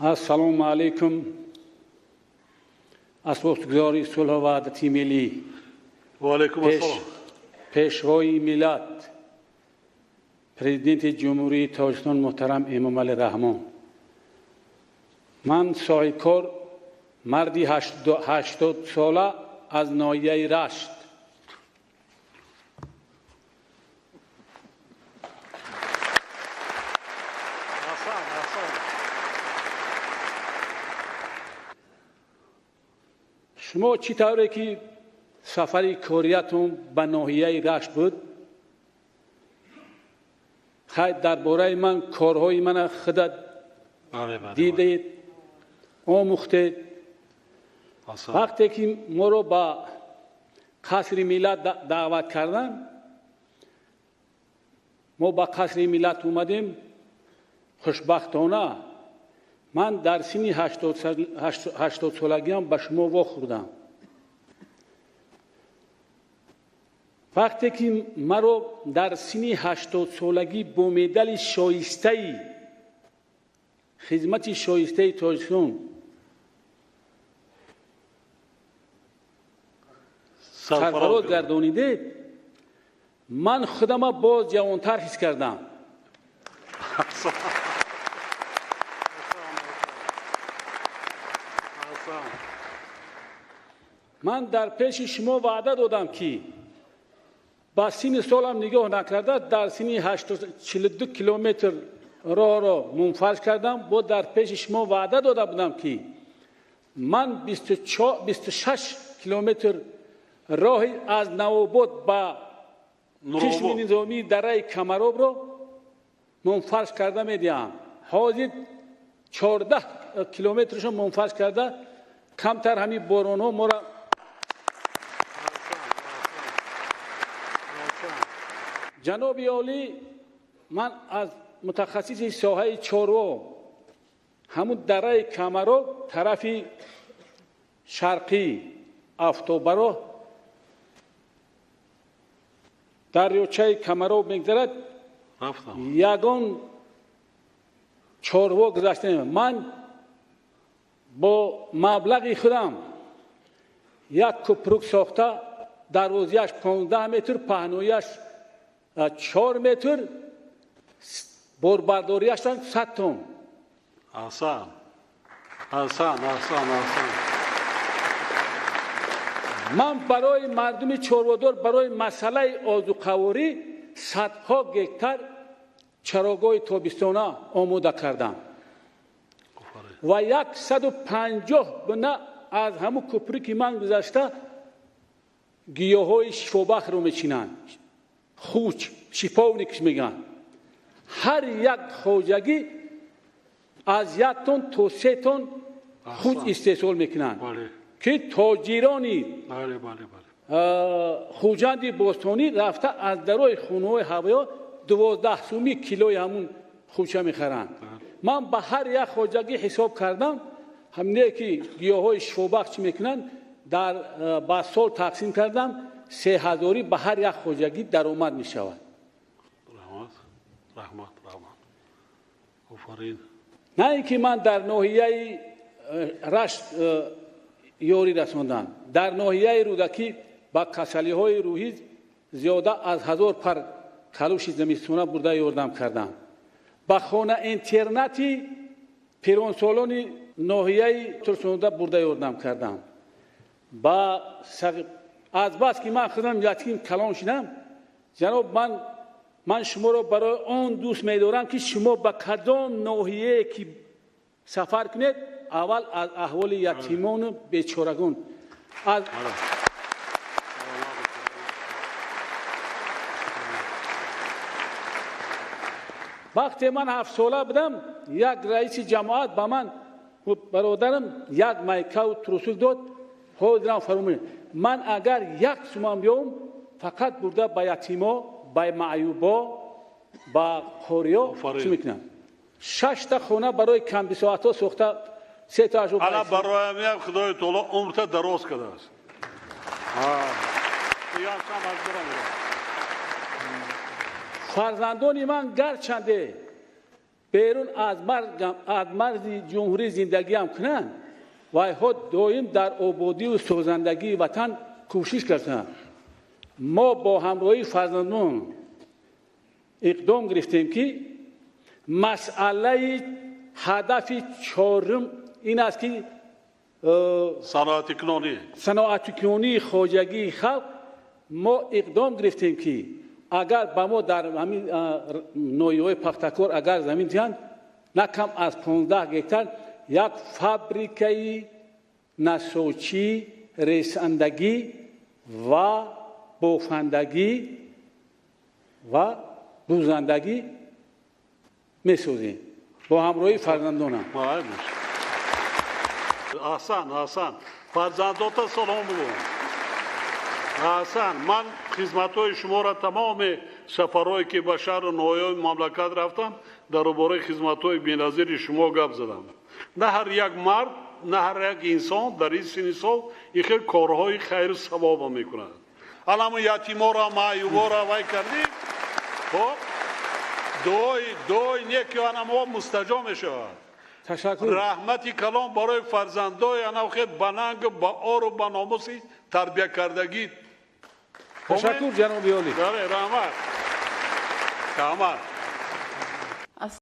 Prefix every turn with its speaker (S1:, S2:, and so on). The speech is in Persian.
S1: السلام علیکم. اسپورتگزاری صلح و وحدت ملی
S2: و علیکم السلام.
S1: پیشوای ملت پرزیدنت جمهوری تاجیکستان محترم امامعلی رحمان، من صاحبکار مردی 80 ساله از ناحیه رشت. شما چطوره که سفری کاریتون به ناحیه رشت بود؟ خیلی درباره من کارهای من خودت دیدید، آموختید. وقتی که ما رو به قصر ملت دعوت کردن، ما به قصر ملت اومدیم. خوشبختانه من در سن 80 سالگیم به شما واخوردم. وقتی که مرا در سن 80 سالگی با مدال شایسته خدمت شایسته تاجیکستان سرفراز گردانیده، من خودم باز جوانتر حس کردم. من در پیش شما وعده دادم که با سن سالم نگاه نکرده در سن 42 کیلومتر راه را منفرج کردم. با در پیش شما وعده داده بودم که من 26 کیلومتر راه از نوآباد به چشم نظامی دره کمراب را منفرج کرده میدیم. حاضر 14 کیلومترش منفرج کرده. کمتر همین باران ها ما را جناب عالی، من از متخصص ساحه چاروا همون دره کمراب طرف شرقی افتابرا دریاچه کمراب میگذرد، یگان چاروا گذشته. من با مبلغ خودم یک کپروک ساخته، دروازیش 15 متر، پهنویش 4 متر، باربرداریش 100 تن.
S2: آسان.
S1: من برای مردم چاروادار برای مسئله آذوقه‌واری صدها گکتر چراگاه تابستانه آماده کردم و 150 بنا از همون کپری که من گذاشته گیاهای شفابخش رو میچینند. خوچ شفاونیکش میگن. هر یک خواجگی از 1 تن تا 3 تن خوچ استحصال میکنند که تاجرانی خوجند باستانی رفته از درای خونه‌های هوایی 12 سومی کیلوی همون خوچه میخرند. من به هر یک خواجگی حساب کردم، همینه که گیاهای شفابخش میکنند در با سال تقسیم کردم، 3000 به هر یک خواجگی درآمد می شود.
S2: رحمت. آفرین.
S1: نه اینکه من در ناحیه رشت یاری رساندم، در ناحیه رودکی با کسلی های روحی زیاده از 1000 پر کلوش زمستانه برده یاردم کردم. با خانه اینترنتی پیرانسالان ناحیه ترسونده برده یاردم کردم. با از بس که من خودم یتیم کلان شدم، جناب من شما را برای آن دوست می‌دارم که شما به کدام ناحیه که سفر کنید اول از احوال یتیمان و بیچارگان وقتی من 7 ساله بودم، یک رئیس جماعت به من برادرم یک مایکه و تروسک داد. حاضرم فرمود من اگر 1 سوم بیام فقط برده به یتیما، به معیوبا، به خوریا چی میکنم. 6 تا خونه برای کم بساعت ها ساخته. 3 تا اشو
S2: الا برای میام خدای تعالی عمرت دراز کرده است.
S1: فرزندان من گرچنده بیرون از مرز جمهوری زندگی هم کنند و خود دائم در آبادی و سازندگی وطن کوشش کردند. ما با همراهی فرزندان اقدام گرفتیم که مسئله هدف چهارم این است که صنعت کنونی خواجگی خلق. ما اقدام گرفتیم که اگر با ما در همین نوعی‌های پختکار اگر زمین دیدن نه کم از 15 هکتار یک فابریکه نساجی، رساندگی و بافندگی و دوزندگی می‌سازیم با همراهی فرزندانم.
S2: احسن فرزندات سلام بگو. احسن من خدمت‌های شما را تمام سفرهایی که به شهر و نواحی مملکت رفتم درباره خدمت‌های بی‌نظیر شما گپ زدم. نه هر یک مرد نه هر یک انسان در این سن سال این خیلی کارهای خیر و ثواب می‌کند. الان یتیما را معیوبا را وای کردیم. خب دعای نیکی آنها مستجاب می‌شود.
S1: تشکر.
S2: رحمتی کلام برای فرزندای آنها خیلی بننگ با آر و با ناموسی تربیت کردگی.
S1: تشکر جناب عالی.
S2: رحمت.